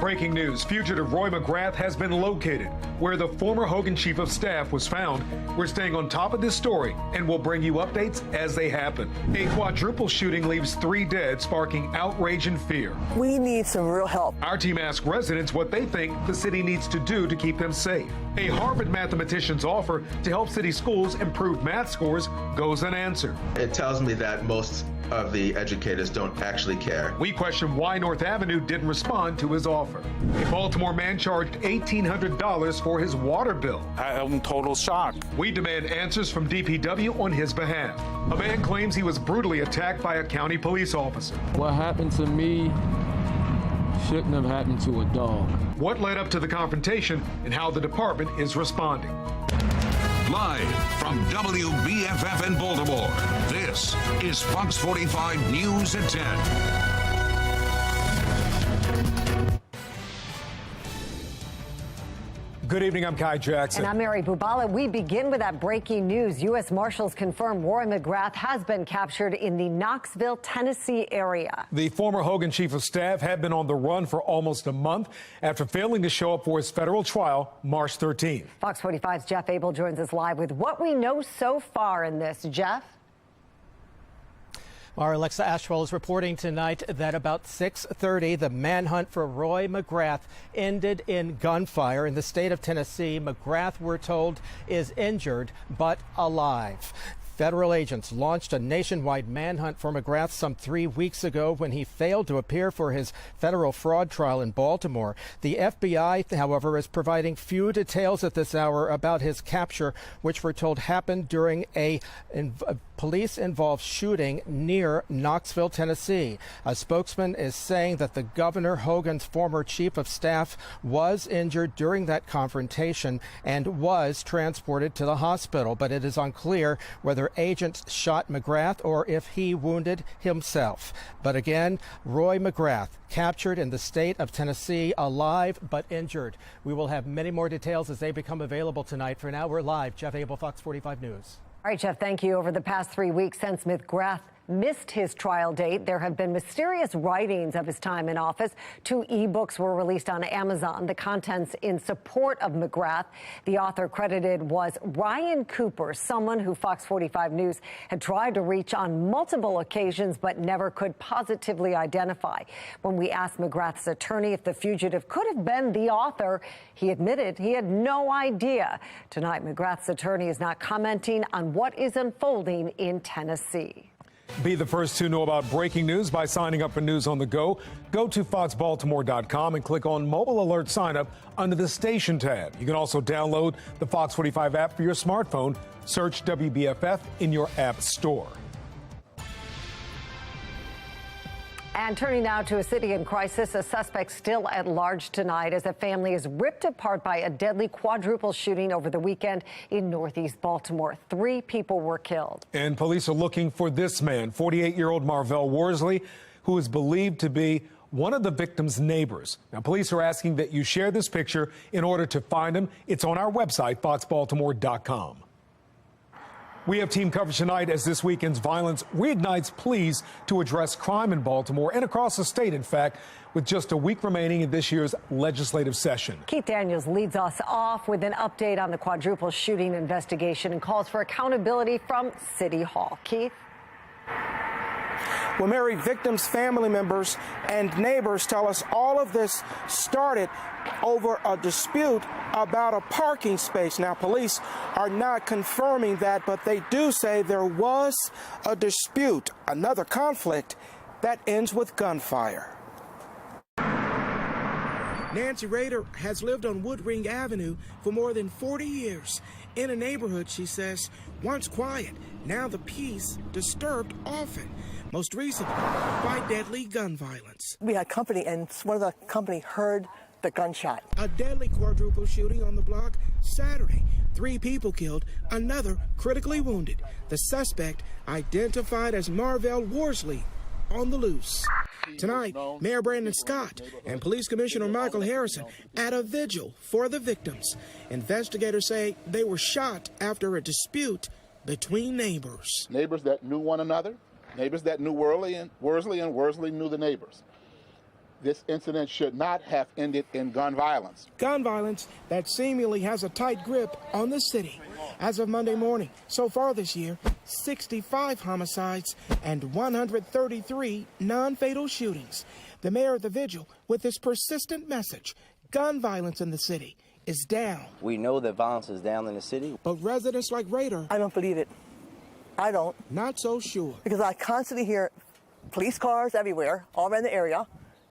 Breaking news, fugitive Roy McGrath has been located where the former Hogan chief of staff was found. We're staying on top of this story and we'll bring you updates as they happen. A quadruple shooting leaves 3 dead, sparking outrage and fear. We need some real help. Our team asked residents what they think the city needs to do to keep them safe. A Harvard mathematician's offer to help city schools improve math scores goes unanswered. It tells me that most of the educators don't actually care. We question why North Avenue didn't respond to his offer. A Baltimore man charged $1,800 for his water bill. I'm in total shock. We demand answers from DPW on his behalf. A man claims he was brutally attacked by a county police officer. What happened to me shouldn't have happened to a dog. What led up to the confrontation and how the department is responding. Live from WBFF in Baltimore, this is Fox 45 News at 10. Good evening, I'm Kai Jackson. And I'm Mary Bubala. We begin with that breaking news. U.S. Marshals confirm Roy McGrath has been captured in the Knoxville, Tennessee area. The former Hogan chief of staff had been on the run for almost a month after failing to show up for his federal trial March 13th. Fox 45's Jeff Abel joins us live with what we know so far in this. Jeff? Our Alexa Ashwell is reporting tonight that about 6:30, the manhunt for Roy McGrath ended in gunfire in the state of Tennessee. McGrath, we're told, is injured but alive. Federal agents launched a nationwide manhunt for McGrath some 3 weeks ago when he failed to appear for his federal fraud trial in Baltimore. The FBI, however, is providing few details at this hour about his capture, which we're told happened during a police-involved shooting near Knoxville, Tennessee. A spokesman is saying that the Governor Hogan's former chief of staff was injured during that confrontation and was transported to the hospital, but it is unclear whether agents shot McGrath or if he wounded himself. But again, Roy McGrath captured in the state of Tennessee, alive but injured. We will have many more details as they become available tonight. For now, we're live. Jeff Abel, Fox 45 News. All right, Jeff, thank you. Over the past 3 weeks since McGrath missed his trial date, there have been mysterious writings of his time in office. 2 e-books were released on Amazon, the contents in support of McGrath. The author credited was Ryan Cooper, someone who Fox 45 News had tried to reach on multiple occasions but never could positively identify. When we asked McGrath's attorney if the fugitive could have been the author, he admitted he had no idea. Tonight, McGrath's attorney is not commenting on what is unfolding in Tennessee. Be the first to know about breaking news by signing up for News on the Go. Go to foxbaltimore.com and click on Mobile Alert Sign Up under the Station tab. You can also download the Fox 45 app for your smartphone. Search WBFF in your app store. And turning now to a city in crisis, a suspect still at large tonight as a family is ripped apart by a deadly quadruple shooting over the weekend in northeast Baltimore. 3 people were killed. And police are looking for this man, 48-year-old Marvell Worsley, who is believed to be one of the victim's neighbors. Now, police are asking that you share this picture in order to find him. It's on our website, foxbaltimore.com. We have team coverage tonight as this weekend's violence reignites pleas to address crime in Baltimore and across the state, in fact, with just a week remaining in this year's legislative session. Keith Daniels leads us off with an update on the quadruple shooting investigation and calls for accountability from City Hall. Keith? Well, Mary, victims' family members and neighbors tell us all of this started over a dispute about a parking space. Now, police are not confirming that, but they do say there was a dispute, another conflict that ends with gunfire. Nancy Rader has lived on Woodring Avenue for more than 40 years. In a neighborhood, she says, once quiet, now the peace disturbed often. Most recently, by deadly gun violence. We had company, and one of the company heard the gunshot. A deadly quadruple shooting on the block Saturday. 3 people killed, another critically wounded. The suspect identified as Marvell Worsley on the loose. Tonight, Mayor Brandon Scott and Police Commissioner Michael Harrison at a vigil for the victims. Investigators say they were shot after a dispute between neighbors. Neighbors that knew one another, neighbors that knew Worsley and Worsley knew the neighbors. This incident should not have ended in gun violence. Gun violence that seemingly has a tight grip on the city. As of Monday morning, so far this year, 65 homicides and 133 non-fatal shootings. The mayor of the Vigil with this persistent message: gun violence in the city is down. We know that violence is down in the city. But residents like Rader, I don't believe it. I don't. Not so sure. Because I constantly hear police cars everywhere, all around the area,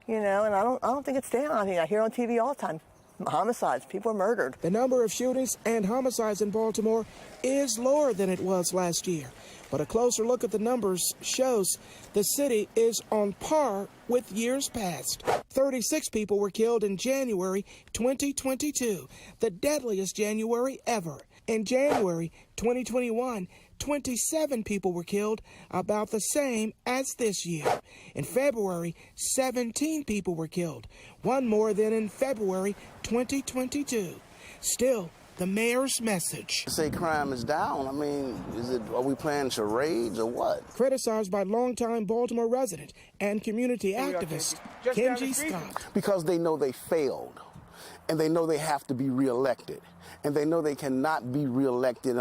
and I don't think it's down. I mean, I hear on TV all the time. Homicides, people are murdered. The number of shootings and homicides in Baltimore is lower than it was last year. But a closer look at the numbers shows the city is on par with years past. 36 people were killed in January 2022, the deadliest January ever. In January 2021, 27 people were killed, about the same as this year. In February, 17 people were killed, one more than in February 2022. Still, the mayor's message. Say crime is down. I mean, are we playing charades or what? Criticized by longtime Baltimore resident and community activist Kenji Scott. Because they know they failed, and they know they have to be reelected. And they know they cannot be reelected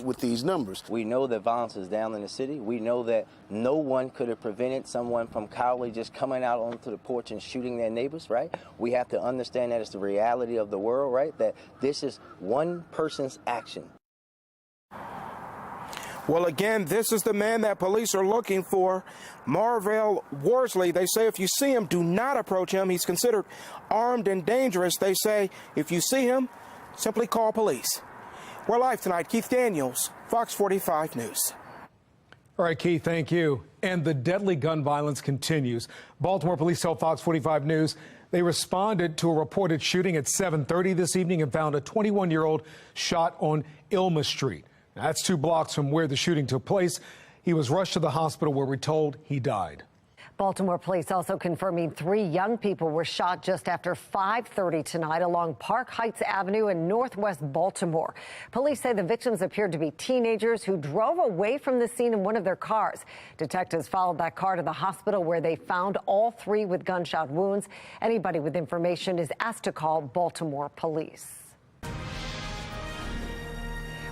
with these numbers. We know that violence is down in the city. We know that no one could have prevented someone from cowardly just coming out onto the porch and shooting their neighbors, right? We have to understand that it's the reality of the world, right? That this is one person's action. Well, again, this is the man that police are looking for, Marvell Worsley. They say if you see him, do not approach him. He's considered armed and dangerous. They say if you see him, simply call police. We're live tonight. Keith Daniels, Fox 45 News. All right, Keith, thank you. And the deadly gun violence continues. Baltimore police tell Fox 45 News they responded to a reported shooting at 7:30 this evening and found a 21-year-old shot on Ilma Street. Now, that's 2 blocks from where the shooting took place. He was rushed to the hospital where we're told he died. Baltimore police also confirming 3 young people were shot just after 5:30 tonight along Park Heights Avenue in northwest Baltimore. Police say the victims appeared to be teenagers who drove away from the scene in one of their cars. Detectives followed that car to the hospital where they found all 3 with gunshot wounds. Anybody with information is asked to call Baltimore police.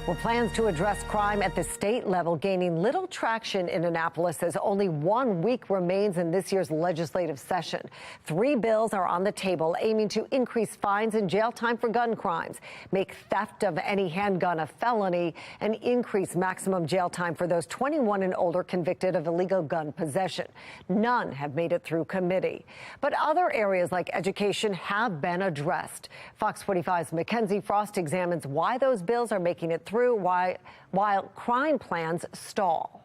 Well, plans to address crime at the state level gaining little traction in Annapolis as only 1 week remains in this year's legislative session. 3 bills are on the table aiming to increase fines and jail time for gun crimes, make theft of any handgun a felony, and increase maximum jail time for those 21 and older convicted of illegal gun possession. None have made it through committee. But other areas like education have been addressed. Fox 45's Mackenzie Frost examines why those bills are making it through while crime plans stall.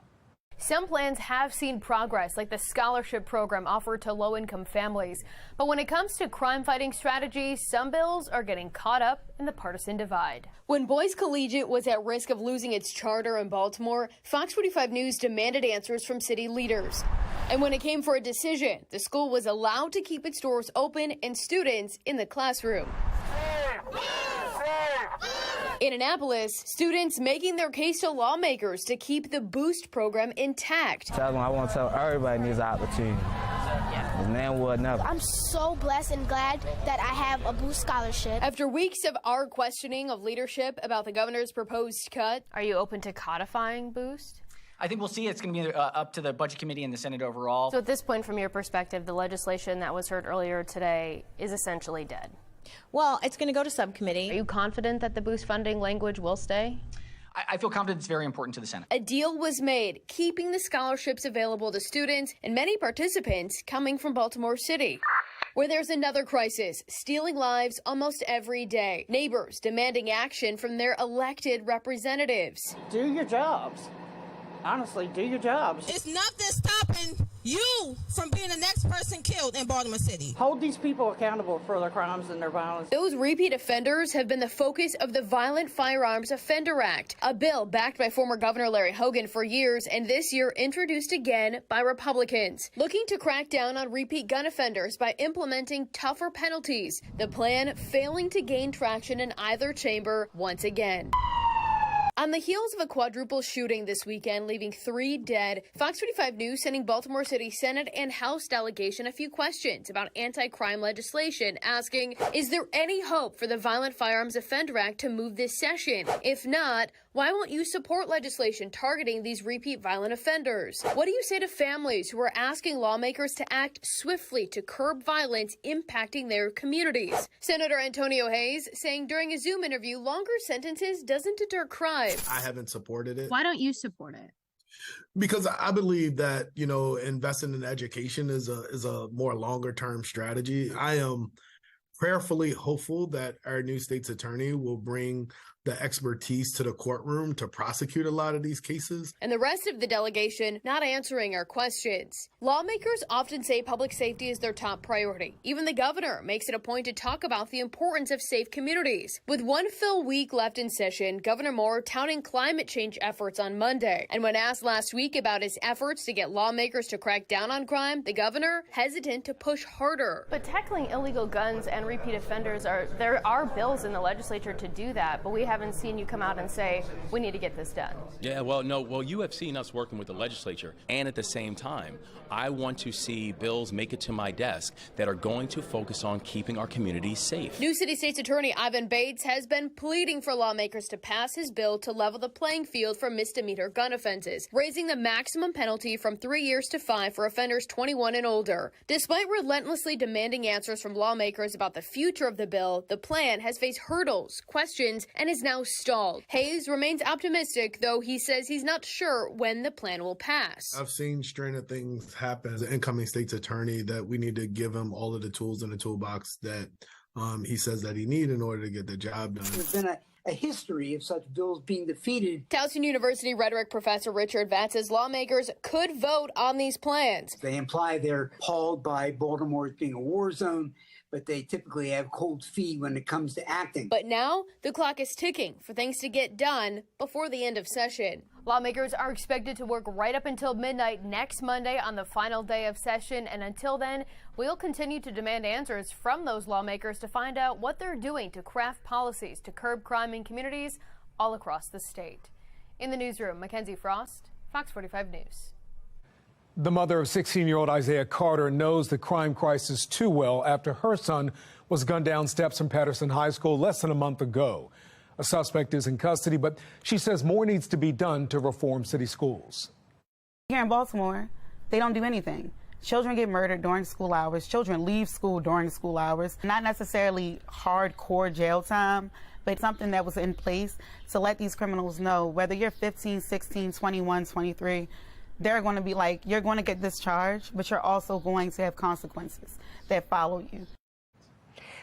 Some plans have seen progress, like the scholarship program offered to low-income families. But when it comes to crime-fighting strategies, some bills are getting caught up in the partisan divide. When Boys Collegiate was at risk of losing its charter in Baltimore, Fox 45 News demanded answers from city leaders. And when it came for a decision, the school was allowed to keep its doors open and students in the classroom. In Annapolis, students making their case to lawmakers to keep the Boost program intact. I want to tell everybody needs an opportunity. Man would never. I'm so blessed and glad that I have a Boost scholarship. After weeks of our questioning of leadership about the governor's proposed cut, are you open to codifying Boost? I think we'll see. It's going to be up to the Budget Committee and the Senate overall. So at this point, from your perspective, the legislation that was heard earlier today is essentially dead. Well, it's going to go to subcommittee. Are you confident that the Boost funding language will stay? I feel confident it's very important to the Senate. A deal was made, keeping the scholarships available to students and many participants coming from Baltimore City, where there's another crisis, stealing lives almost every day. Neighbors demanding action from their elected representatives. Do your jobs. Honestly, do your jobs. It's nothing stopping you from being the next person killed in Baltimore City. Hold these people accountable for their crimes and their violence. Those repeat offenders have been the focus of the Violent Firearms Offender Act, a bill backed by former Governor Larry Hogan for years and this year introduced again by Republicans, looking to crack down on repeat gun offenders by implementing tougher penalties. The plan failing to gain traction in either chamber once again. On the heels of a quadruple shooting this weekend, leaving 3 dead, Fox 45 News sending Baltimore City Senate and House delegation a few questions about anti-crime legislation, asking, is there any hope for the Violent Firearms Offender Act to move this session? If not, why won't you support legislation targeting these repeat violent offenders? What do you say to families who are asking lawmakers to act swiftly to curb violence impacting their communities? Senator Antonio Hayes saying during a Zoom interview, longer sentences doesn't deter crime. I haven't supported it. Why don't you support it? Because I believe that, investing in education is a more longer term strategy. I am prayerfully hopeful that our new state's attorney will bring the expertise to the courtroom to prosecute a lot of these cases. And the rest of the delegation not answering our questions. Lawmakers often say public safety is their top priority. Even the governor makes it a point to talk about the importance of safe communities. With one full week left in session, Governor Moore touting climate change efforts on Monday. And when asked last week about his efforts to get lawmakers to crack down on crime, the governor hesitant to push harder. But tackling illegal guns and repeat offenders, there are bills in the legislature to do that, but we haven't seen you come out and say, we need to get this done. Yeah, well, you have seen us working with the legislature, and at the same time, I want to see bills make it to my desk that are going to focus on keeping our communities safe. New City State's Attorney Ivan Bates has been pleading for lawmakers to pass his bill to level the playing field for misdemeanor gun offenses, raising the maximum penalty from 3 years to 5 for offenders 21 and older. Despite relentlessly demanding answers from lawmakers about the future of the bill, the plan has faced hurdles, questions, and is now stalled. Hayes remains optimistic, though he says he's not sure when the plan will pass. I've seen strain of things happen as an incoming state's attorney that we need to give him all of the tools in the toolbox that he says that he needs in order to get the job done. There's been a history of such bills being defeated. Towson University rhetoric professor Richard Vatt says lawmakers could vote on these plans. They imply they're appalled by Baltimore as being a war zone, but they typically have cold feet when it comes to acting. But now the clock is ticking for things to get done before the end of session. Lawmakers are expected to work right up until midnight next Monday on the final day of session. And until then, we'll continue to demand answers from those lawmakers to find out what they're doing to craft policies to curb crime in communities all across the state. In the newsroom, Mackenzie Frost, Fox 45 News. The mother of 16-year-old Isaiah Carter knows the crime crisis too well after her son was gunned down steps from Patterson High School less than a month ago. A suspect is in custody, but she says more needs to be done to reform city schools. Here in Baltimore, they don't do anything. Children get murdered during school hours. Children leave school during school hours. Not necessarily hardcore jail time, but something that was in place to let these criminals know, whether you're 15, 16, 21, 23, they're going to be like, you're going to get this charge, but you're also going to have consequences that follow you.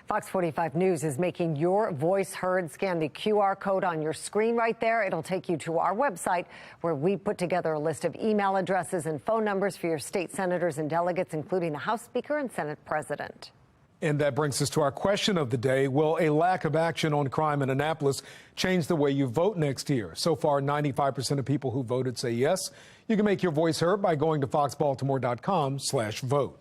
Fox 45 News is making your voice heard. Scan the QR code on your screen right there. It'll take you to our website where we put together a list of email addresses and phone numbers for your state senators and delegates, including the House Speaker and Senate President. And that brings us to our question of the day. Will a lack of action on crime in Annapolis change the way you vote next year? So far, 95% of people who voted say yes. You can make your voice heard by going to foxbaltimore.com/vote.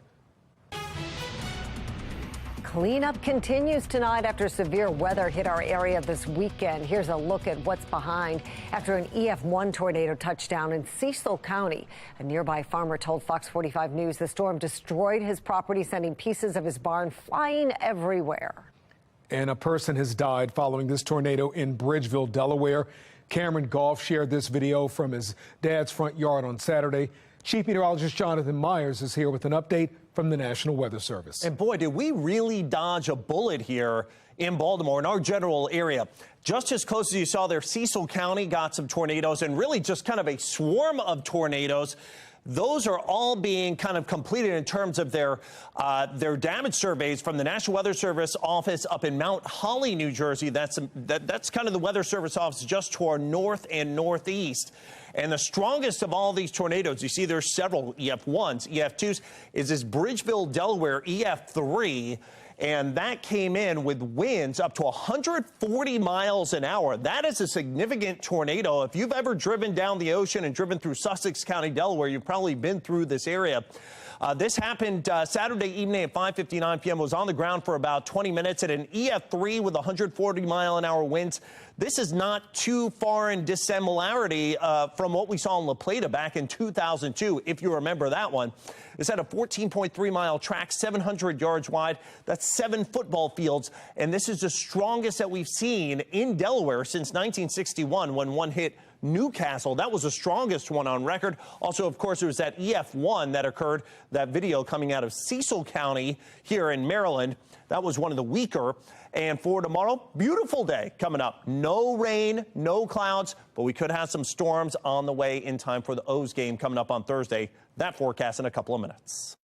Cleanup continues tonight after severe weather hit our area this weekend. Here's a look at what's behind after an EF1 tornado touched down in Cecil County. A nearby farmer told Fox 45 News the storm destroyed his property, sending pieces of his barn flying everywhere. And a person has died following this tornado in Bridgeville, Delaware. Cameron Goff shared this video from his dad's front yard on Saturday. Chief Meteorologist Jonathan Myers is here with an update from the National Weather Service. And boy, did we really dodge a bullet here in Baltimore, in our general area. Just as close as you saw there, Cecil County got some tornadoes, and really just kind of a swarm of tornadoes. Those are all being kind of completed in terms of their damage surveys from the National Weather Service office up in Mount Holly, New Jersey. That's kind of the Weather Service office just to our north and northeast. And the strongest of all these tornadoes, you see there's several EF1s, EF2s, is this Bridgeville, Delaware EF3. And that came in with winds up to 140 miles an hour. That is a significant tornado. If you've ever driven down the ocean and driven through Sussex County, Delaware, you've probably been through this area. This happened Saturday evening at 5:59 p.m. Was on the ground for about 20 minutes at an EF3 with 140-mile-an-hour winds. This is not too far in dissimilarity from what we saw in La Plata back in 2002, if you remember that one. It's at a 14.3-mile track, 700 yards wide. That's 7 football fields, and this is the strongest that we've seen in Delaware since 1961 when one hit Newcastle. That was the strongest one on record. Also, of course, there was that EF1 that occurred, that video coming out of Cecil County here in Maryland. That was one of the weaker. And for tomorrow, beautiful day coming up. No rain, no clouds, but we could have some storms on the way in time for the O's game coming up on Thursday. That forecast in a couple of minutes.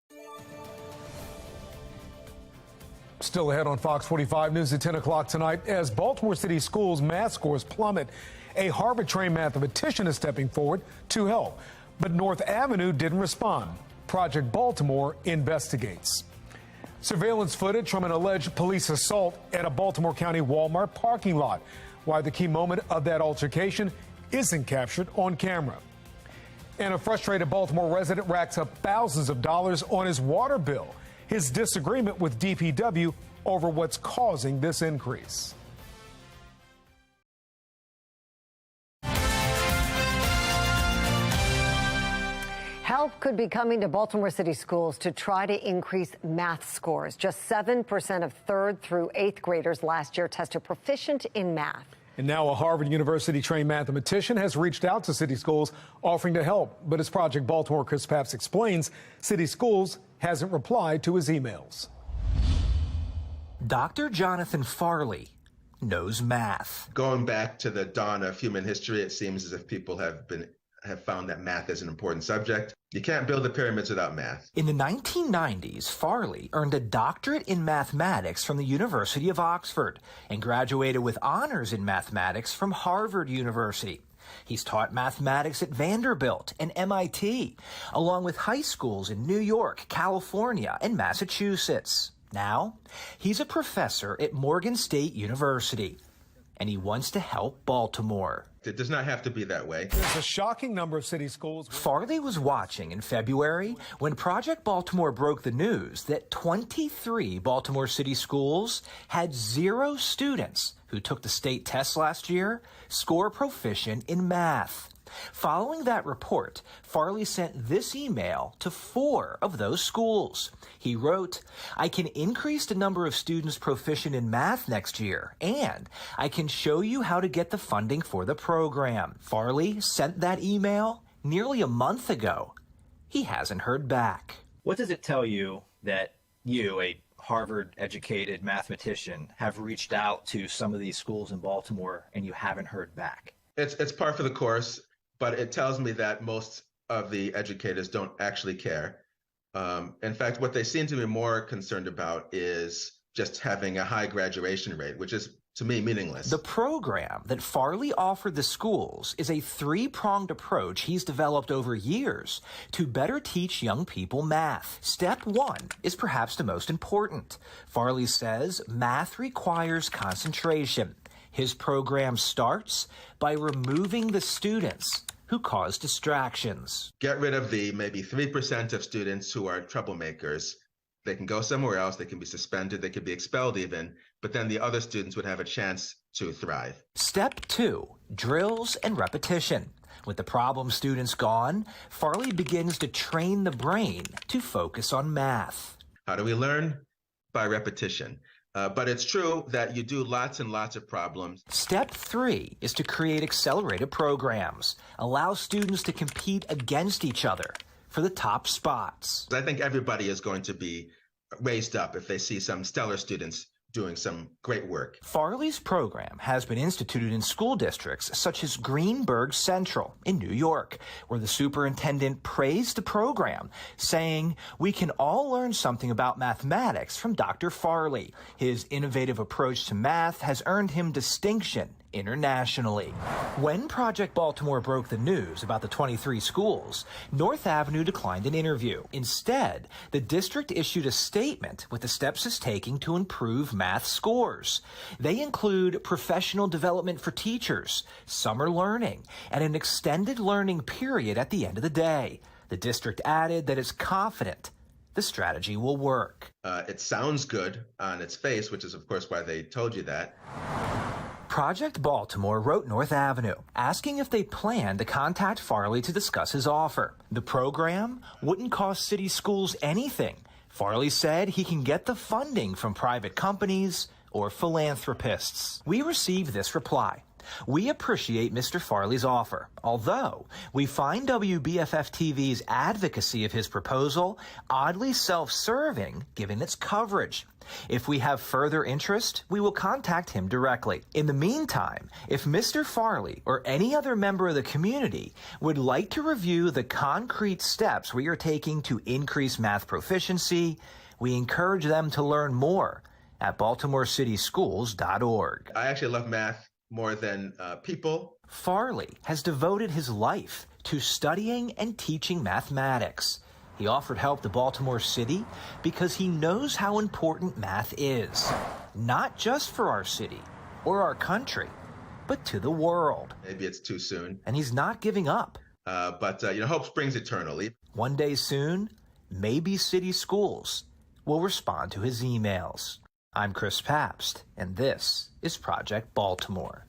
Still ahead on Fox 45 News at 10 o'clock tonight. As Baltimore City schools' math scores plummet, a Harvard-trained mathematician is stepping forward to help. But North Avenue didn't respond. Project Baltimore investigates. Surveillance footage from an alleged police assault at a Baltimore County Walmart parking lot. Why the key moment of that altercation isn't captured on camera. And a frustrated Baltimore resident racks up thousands of dollars on his water bill. His disagreement with DPW over what's causing this increase. Help could be coming to Baltimore City schools to try to increase math scores. Just 7% of 3rd through 8th graders last year tested proficient in math. And now a Harvard University-trained mathematician has reached out to city schools offering to help. But as Project Baltimore Chris Papps explains, City Schools hasn't replied to his emails. Dr. Jonathan Farley knows math. Going back to the dawn of human history, it seems as if people have found that math is an important subject. You can't build the pyramids without math. In the 1990s, Farley earned a doctorate in mathematics from the University of Oxford and graduated with honors in mathematics from Harvard University. He's taught mathematics at Vanderbilt and MIT, along with high schools in New York, California, and Massachusetts. Now, he's a professor at Morgan State University, and he wants to help Baltimore. It does not have to be that way. There's a shocking number of city schools. Farley was watching in February when Project Baltimore broke the news that 23 Baltimore City schools had 0 students who took the state test last year score proficient in math. Following that report, Farley sent this email to 4 of those schools. He wrote, "I can increase the number of students proficient in math next year, and I can show you how to get the funding for the program." Farley sent that email nearly a month ago. He hasn't heard back. What does it tell you that you, a Harvard-educated mathematician, have reached out to some of these schools in Baltimore and you haven't heard back? It's par for the course, but it tells me that most of the educators don't actually care. In fact, what they seem to be more concerned about is just having a high graduation rate, which is, to me, meaningless. The program that Farley offered the schools is a 3-pronged approach he's developed over years to better teach young people math. Step 1 is perhaps the most important. Farley says math requires concentration. His program starts by removing the students who cause distractions. Get rid of the maybe 3% of students who are troublemakers. They can go somewhere else, they can be suspended, they could be expelled even, but then the other students would have a chance to thrive. Step 2, drills and repetition. With the problem students gone, Farley begins to train the brain to focus on math. How do we learn? By repetition. But it's true that you do lots and lots of problems. Step 3 is to create accelerated programs. Allow students to compete against each other for the top spots. I think everybody is going to be raised up if they see some stellar students doing some great work. Farley's program has been instituted in school districts such as Greenburgh Central in New York, where the superintendent praised the program, saying, "We can all learn something about mathematics from Dr. Farley. His innovative approach to math has earned him distinction internationally." When Project Baltimore broke the news about the 23 schools, North Avenue declined an interview. Instead, the district issued a statement with the steps it's taking to improve math scores. They include professional development for teachers, summer learning, and an extended learning period at the end of the day. The district added that it's confident the strategy will work. It sounds good on its face, which is, of course, why they told you that. Project Baltimore wrote North Avenue, asking if they plan to contact Farley to discuss his offer. The program wouldn't cost city schools anything. Farley said he can get the funding from private companies or philanthropists. We received this reply. We appreciate Mr. Farley's offer, although we find WBFF TV's advocacy of his proposal oddly self-serving given its coverage. If we have further interest, we will contact him directly. In the meantime, if Mr. Farley or any other member of the community would like to review the concrete steps we are taking to increase math proficiency, we encourage them to learn more at baltimorecityschools.org. I actually love math more than people. Farley has devoted his life to studying and teaching mathematics. He offered help to Baltimore City because he knows how important math is, not just for our city or our country, but to the world. Maybe it's too soon. And he's not giving up. But hope springs eternally. One day soon, maybe city schools will respond to his emails. I'm Chris Pabst, and this is Project Baltimore.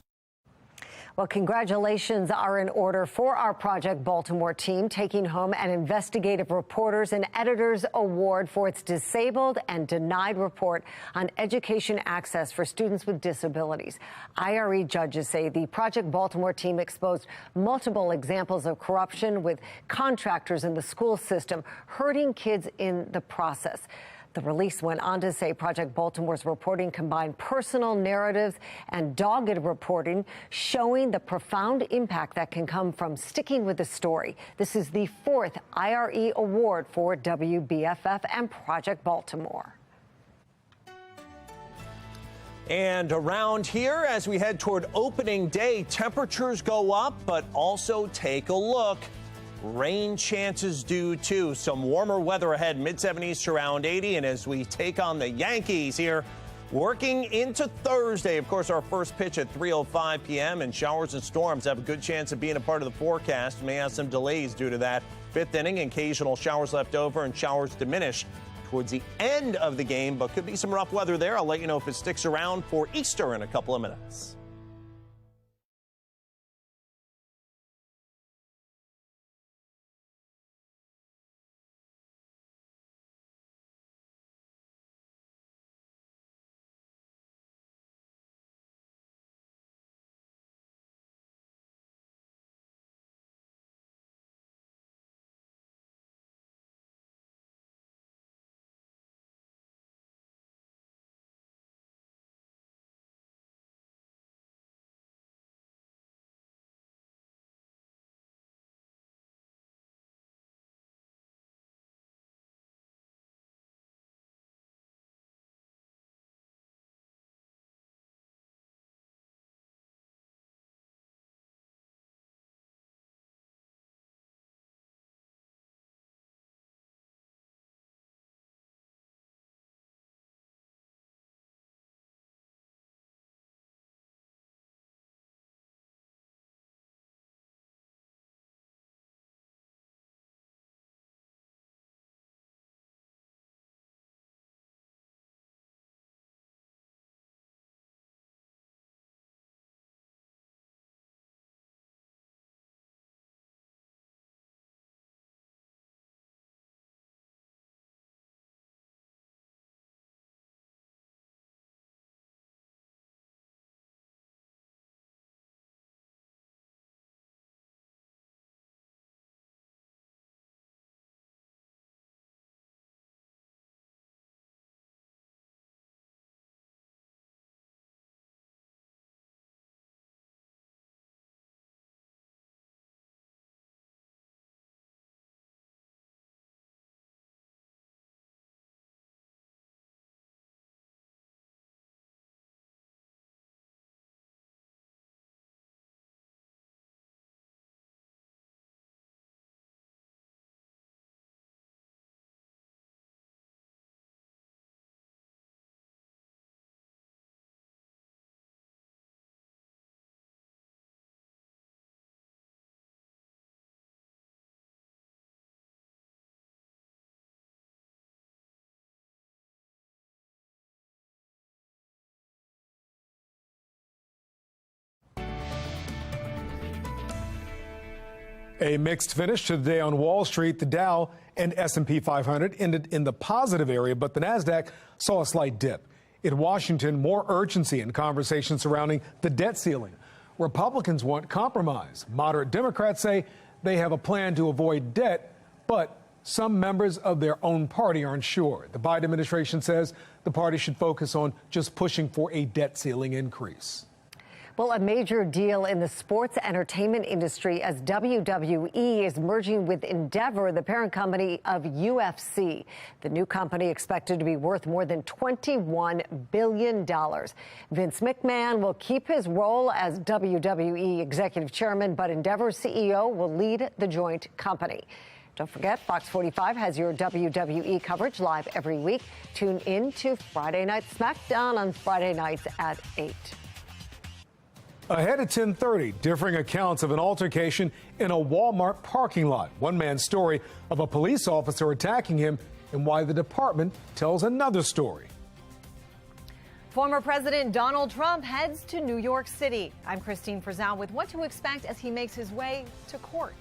Well, congratulations are in order for our Project Baltimore team, taking home an Investigative Reporters and Editors Award for its Disabled and Denied report on education access for students with disabilities. IRE judges say the Project Baltimore team exposed multiple examples of corruption with contractors in the school system, hurting kids in the process. The release went on to say Project Baltimore's reporting combined personal narratives and dogged reporting, showing the profound impact that can come from sticking with the story. This is the 4th IRE award for WBFF and Project Baltimore. And around here, as we head toward opening day, temperatures go up, but also take a look. Rain chances due too. Some warmer weather ahead, mid-70s to around 80. And as we take on the Yankees here, working into Thursday, of course, our first pitch at 3:05 p.m. and showers and storms have a good chance of being a part of the forecast. May have some delays due to that. 5th inning, occasional showers left over and showers diminish towards the end of the game, but could be some rough weather there. I'll let you know if it sticks around for Easter in a couple of minutes. A mixed finish to the day on Wall Street. The Dow and S&P 500 ended in the positive area, but the Nasdaq saw a slight dip. In Washington, more urgency in conversations surrounding the debt ceiling. Republicans want compromise. Moderate Democrats say they have a plan to avoid debt, but some members of their own party aren't sure. The Biden administration says the party should focus on just pushing for a debt ceiling increase. Well, a major deal in the sports entertainment industry as WWE is merging with Endeavor, the parent company of UFC. The new company expected to be worth more than $21 billion. Vince McMahon will keep his role as WWE executive chairman, but Endeavor's CEO will lead the joint company. Don't forget, Fox 45 has your WWE coverage live every week. Tune in to Friday Night SmackDown on Friday nights at 8. Ahead at 10:30, differing accounts of an altercation in a Walmart parking lot. One man's story of a police officer attacking him and why the department tells another story. Former President Donald Trump heads to New York City. I'm Christine Frizzell with what to expect as he makes his way to court.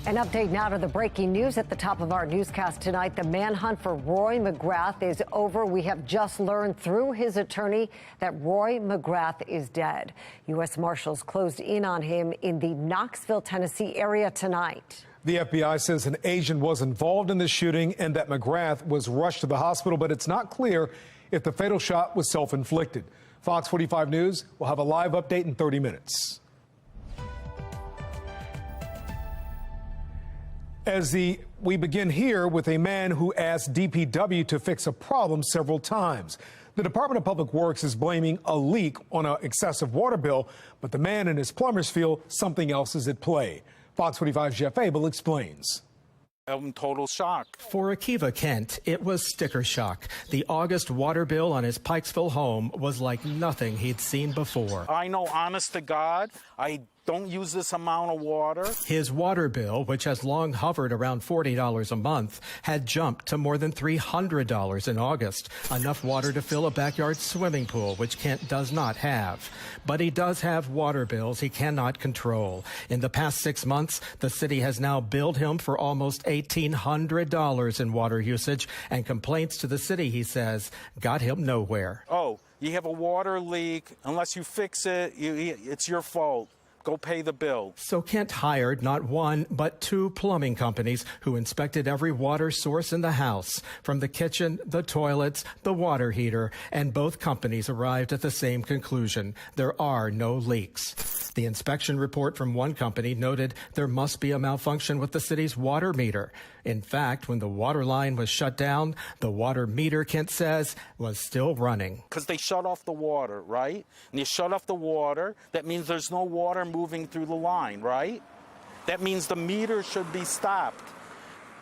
An update now to the breaking news at the top of our newscast tonight. The manhunt for Roy McGrath is over. We have just learned through his attorney that Roy McGrath is dead. U.S. Marshals closed in on him in the Knoxville, Tennessee area tonight. The FBI says an agent was involved in the shooting and that McGrath was rushed to the hospital, but it's not clear if the fatal shot was self-inflicted. Fox 45 News will have a live update in 30 minutes. We begin here with a man who asked DPW to fix a problem several times. The Department of Public Works is blaming a leak on an excessive water bill, but the man and his plumbers feel something else is at play. Fox 45's Jeff Abel explains. I'm total shock. For Akiva Kent, it was sticker shock. The August water bill on his Pikesville home was like nothing he'd seen before. I know, honest to God, I Don't use this amount of water. His water bill, which has long hovered around $40 a month, had jumped to more than $300 in August, enough water to fill a backyard swimming pool, which Kent does not have. But he does have water bills he cannot control. In the past 6 months, the city has now billed him for almost $1,800 in water usage, and complaints to the city, he says, got him nowhere. Oh, you have a water leak. Unless you fix it, it's your fault. Go pay the bill. So Kent hired not one, but 2 plumbing companies who inspected every water source in the house, from the kitchen, the toilets, the water heater, and both companies arrived at the same conclusion. There are no leaks. The inspection report from one company noted there must be a malfunction with the city's water meter. In fact, when the water line was shut down, the water meter, Kent says, was still running. Because they shut off the water, right? And you shut off the water, that means there's no water moving through the line, right? That means the meter should be stopped.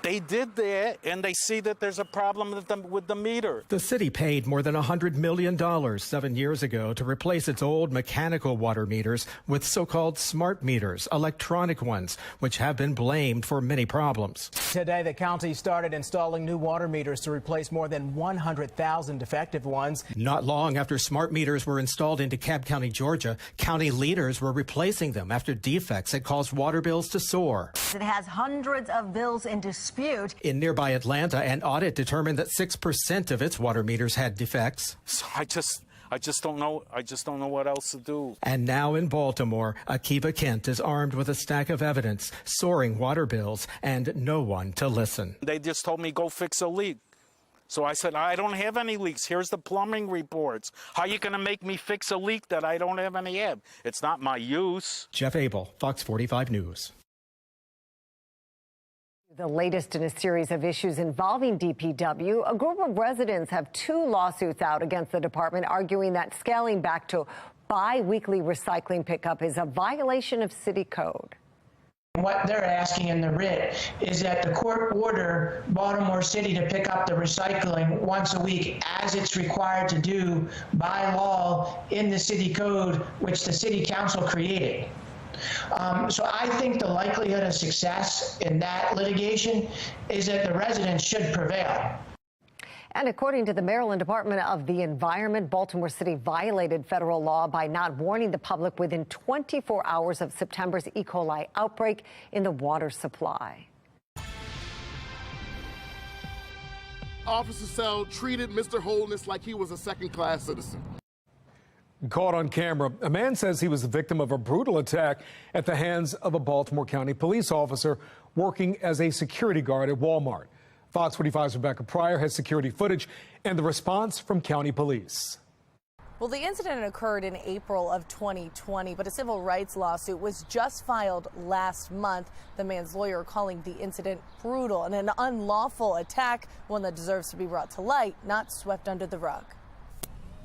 They did that, and they see that there's a problem with the meter. The city paid more than $100 million 7 years ago to replace its old mechanical water meters with so-called smart meters, electronic ones, which have been blamed for many problems. Today, the county started installing new water meters to replace more than 100,000 defective ones. Not long after smart meters were installed in DeKalb County, Georgia, county leaders were replacing them after defects had caused water bills to soar. It has hundreds of bills in dispute. In nearby Atlanta, an audit determined that 6% of its water meters had defects. So I just don't know. I just don't know what else to do. And now in Baltimore, Akiva Kent is armed with a stack of evidence, soaring water bills, and no one to listen. They just told me go fix a leak. So I said, I don't have any leaks. Here's the plumbing reports. How are you going to make me fix a leak that I don't have any of? It's not my use. Jeff Abel, Fox 45 News. The latest in a series of issues involving DPW. A group of residents have 2 lawsuits out against the department, arguing that scaling back to bi-weekly recycling pickup is a violation of city code. What they're asking in the writ is that the court order Baltimore City to pick up the recycling once a week, as it's required to do by law in the city code, which the city council created. So I think the likelihood of success in that litigation is that the residents should prevail. And according to the Maryland Department of the Environment, Baltimore City violated federal law by not warning the public within 24 hours of September's E. coli outbreak in the water supply. Officer Sell treated Mr. Holness like he was a second-class citizen. Caught on camera, a man says he was the victim of a brutal attack at the hands of a Baltimore County police officer working as a security guard at Walmart. Fox 45's Rebecca Pryor has security footage and the response from county police. Well, the incident occurred in April of 2020, but a civil rights lawsuit was just filed last month. The man's lawyer calling the incident brutal and an unlawful attack, one that deserves to be brought to light, not swept under the rug.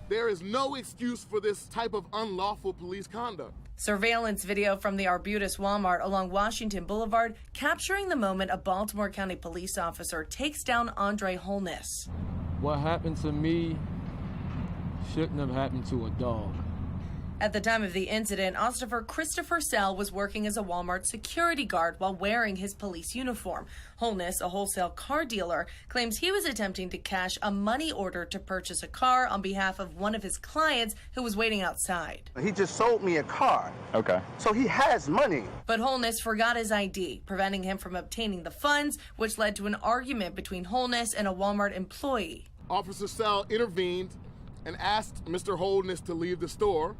There is no excuse for this type of unlawful police conduct. Surveillance video from the Arbutus Walmart along Washington Boulevard capturing the moment a Baltimore County police officer takes down Andre Holness. What happened to me shouldn't have happened to a dog. At the time of the incident, Officer Christopher Sell was working as a Walmart security guard while wearing his police uniform. Holness, a wholesale car dealer, claims he was attempting to cash a money order to purchase a car on behalf of one of his clients who was waiting outside. He just sold me a car. Okay. So he has money. But Holness forgot his ID, preventing him from obtaining the funds, which led to an argument between Holness and a Walmart employee. Officer Sell intervened and asked Mr. Holness to leave the store,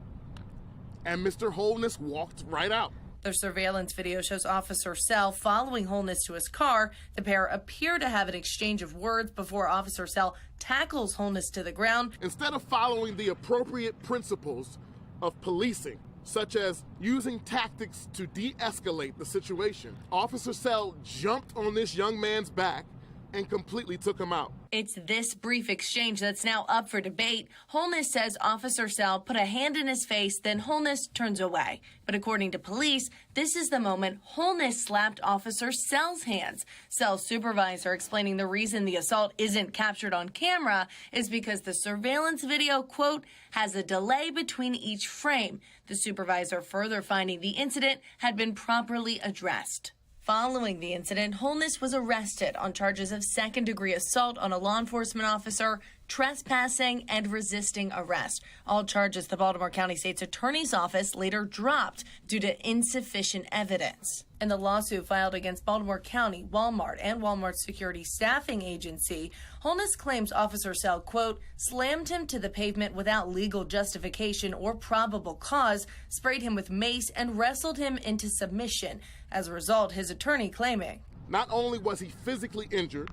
and Mr. Holness walked right out. The surveillance video shows Officer Sell following Holness to his car. The pair appear to have an exchange of words before Officer Sell tackles Holness to the ground. Instead of following the appropriate principles of policing, such as using tactics to de-escalate the situation, Officer Sell jumped on this young man's back, and completely took him out. It's this brief exchange that's now up for debate. Holness says Officer Sell put a hand in his face, then Holness turns away. But according to police, this is the moment Holness slapped Officer Sell's hands. Sell's supervisor explaining the reason the assault isn't captured on camera is because the surveillance video, quote, has a delay between each frame. The supervisor further finding the incident had been properly addressed. Following the incident, Holness was arrested on charges of second-degree assault on a law enforcement officer, trespassing, and resisting arrest. All charges the Baltimore County State's Attorney's Office later dropped due to insufficient evidence. In the lawsuit filed against Baltimore County, Walmart, and Walmart's security staffing agency, Holness claims Officer Sell, quote, slammed him to the pavement without legal justification or probable cause, sprayed him with mace, and wrestled him into submission. As a result, his attorney claiming, not only was he physically injured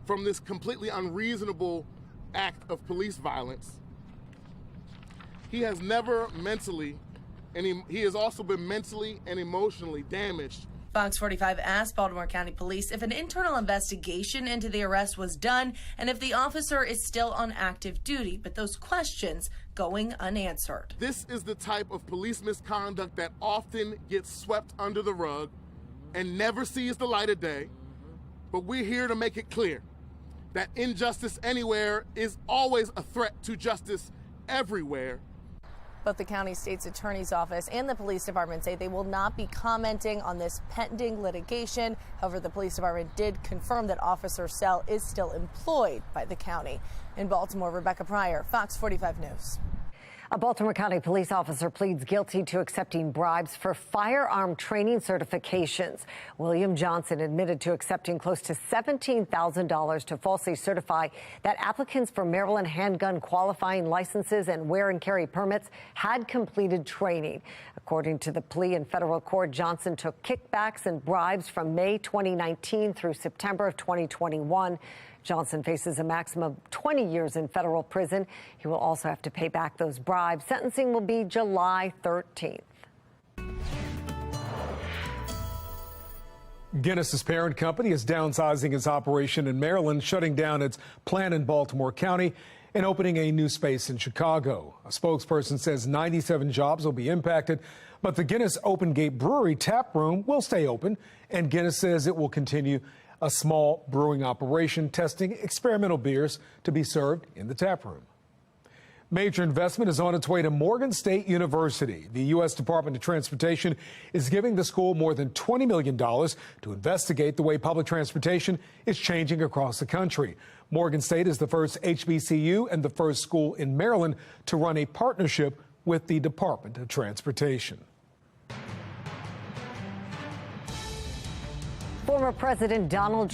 from this completely unreasonable act of police violence, he has never mentally, and he has also been mentally and emotionally damaged. FOX45 asked Baltimore County Police if an internal investigation into the arrest was done and if the officer is still on active duty, but those questions going unanswered. This is the type of police misconduct that often gets swept under the rug and never sees the light of day. But we're here to make it clear that injustice anywhere is always a threat to justice everywhere. Both the county state's attorney's office and the police department say they will not be commenting on this pending litigation. However, the police department did confirm that Officer Sell is still employed by the county. In Baltimore, Rebecca Pryor, Fox 45 News. A Baltimore County police officer pleads guilty to accepting bribes for firearm training certifications. William Johnson admitted to accepting close to $17,000 to falsely certify that applicants for Maryland handgun qualifying licenses and wear and carry permits had completed training. According to the plea in federal court, Johnson took kickbacks and bribes from May 2019 through September of 2021. Johnson faces a maximum of 20 years in federal prison. He will also have to pay back those bribes. Sentencing will be July 13th. Guinness's parent company is downsizing its operation in Maryland, shutting down its plant in Baltimore County and opening a new space in Chicago. A spokesperson says 97 jobs will be impacted, but the Guinness Open Gate Brewery tap room will stay open, and Guinness says it will continue a small brewing operation testing experimental beers to be served in the tap room. Major investment is on its way to Morgan State University. The U.S. Department of Transportation is giving the school more than $20 million to investigate the way public transportation is changing across the country. Morgan State is the first HBCU and the first school in Maryland to run a partnership with the Department of Transportation. Former President Donald